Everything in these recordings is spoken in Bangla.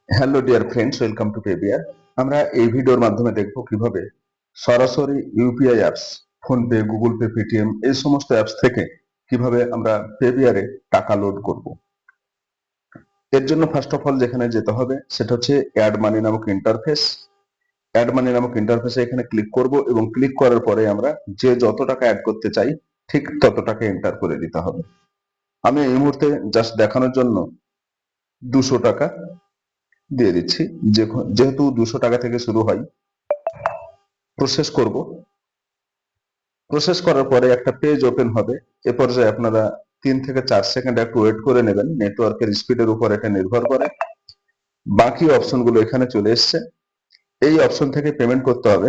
Hello dear friends, welcome to পেবিয়ার। আমরা এই ভিডিওর মাধ্যমে দেখব কিভাবে সরাসরি UPI apps, PhonePe, Google Pay, Paytm এই সমস্ত অ্যাপস থেকে কিভাবে আমরা পেবিয়ারে টাকা লোড করব। এর জন্য ফার্স্ট অফ অল যেখানে যেতে হবে সেটা হচ্ছে অ্যাড মানি নামক ইন্টারফেস। অ্যাড মানি নামক ইন্টারফেসে এখানে ক্লিক করব এবং ক্লিক করার পরে আমরা যে যত টাকা অ্যাড করতে চাই ঠিক তত টাকা এন্টার করে দিতে হবে। আমি এই মুহূর্তে জাস্ট দেখানোর জন্য 200 টাকা দিয়ে দিচ্ছি। যেহেতু 200 টাকা থেকে শুরু হয়, প্রসেস করব। প্রসেস করার পরে একটা পেজ ওপেন হবে। এ পর্যায়ে আপনারা 3 থেকে 4 সেকেন্ড একটু ওয়েট করে নেবেন, নেটওয়ার্কের স্পিডের উপর এটা নির্ভর করে। বাকি অপশনগুলো এখানে চলে এসছে। এই অপশন থেকে পেমেন্ট করতে হবে।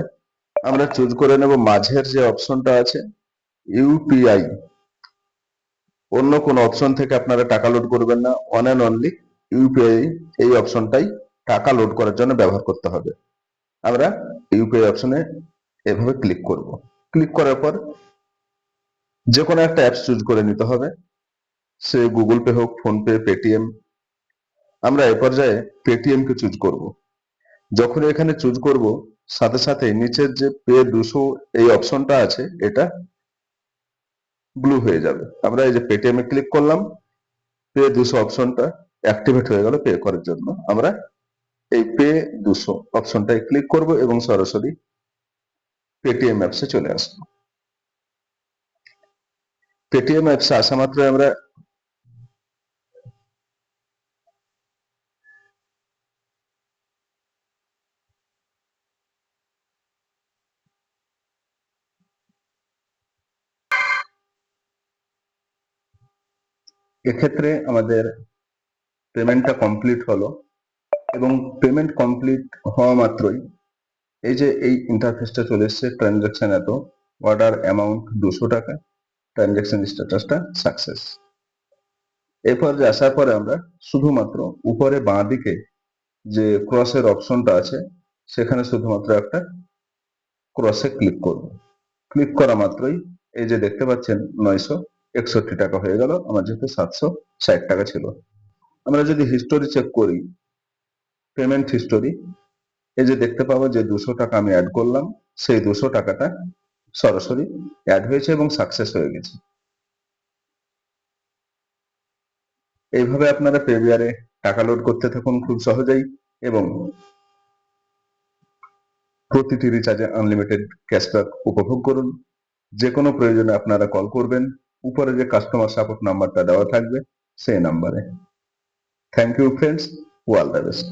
আমরা চুজ করে নেব মাঝের যে অপশনটা আছে ইউপিআই। অন্য কোনো অপশন থেকে আপনারা টাকা লোড করবেন না, অন অ্যান্ড অনলি ইউপিআই এই অপশনটাই টাকা লোড করার জন্য ব্যবহার করতে হবে। আমরা ইউপিআই অপশনে এভাবে ক্লিক করব। ক্লিক করার পর যে কোনো একটা অ্যাপস চুজ করে নিতে হবে, সে গুগল পে হোক, ফোনপে, পেটিএম। আমরা এ পর্যায়ে পেটিএম কে চুজ করব। যখন এখানে চুজ করব, সাথে সাথে নিচের যে পে 200 এই অপশনটা আছে এটা ব্লু হয়ে যাবে। আমরা এই যে পেটিএম এ ক্লিক করলাম, পে 200 অপশনটা অ্যাক্টিভেট হয়ে গেল পে করার জন্য। আমরা এই পে 200 অপশনটায় ক্লিক করব এবং সরাসরি পেটিএম অ্যাপসে চলে আসবো। পেটিএম অ্যাপসে আসা মাত্রই আমরা এক্ষেত্রে আমাদের পেমেন্টটা কমপ্লিট হলো এবং পেমেন্ট কমপ্লিট হওয়া মাত্রই এই যে এই ইন্টারফেসটা চলে এসছে, ট্রানজাকশন এত, অর্ডার অ্যামাউন্ট 200 টাকা, ট্রানজাকশন স্ট্যাটাসটা সাকসেস। এরপর যে আসার পরে আমরা শুধুমাত্র উপরে বাঁ দিকে যে ক্রসের অপশনটা আছে সেখানে শুধুমাত্র একটা ক্রসে ক্লিক করব। ক্লিক করা মাত্রই এই যে দেখতে পাচ্ছেন 961 টাকা হয়ে গেল, আমার যেহেতু 760 টাকা ছিল। আমরা যদি হিস্টোরি চেক করি, পেমেন্ট হিস্টোরি, এই যে দেখতে পাবো যে 200 টাকা আমি অ্যাড করলাম, সেই 200 টাকাটা সরাসরি অ্যাড হয়েছে এবং সাকসেস হয়ে গেছে। এইভাবে আপনারা পেবিয়ারে টাকা লোড করতে থাকুন খুব সহজেই এবং প্রতিটি রিচার্জে আনলিমিটেড ক্যাশব্যাক উপভোগ করুন। যে কোনো প্রয়োজনে আপনারা কল করবেন, উপরে যে কাস্টমার সাপোর্ট নাম্বারটা দেওয়া থাকবে সেই নাম্বারে। Thank you friends, all the best.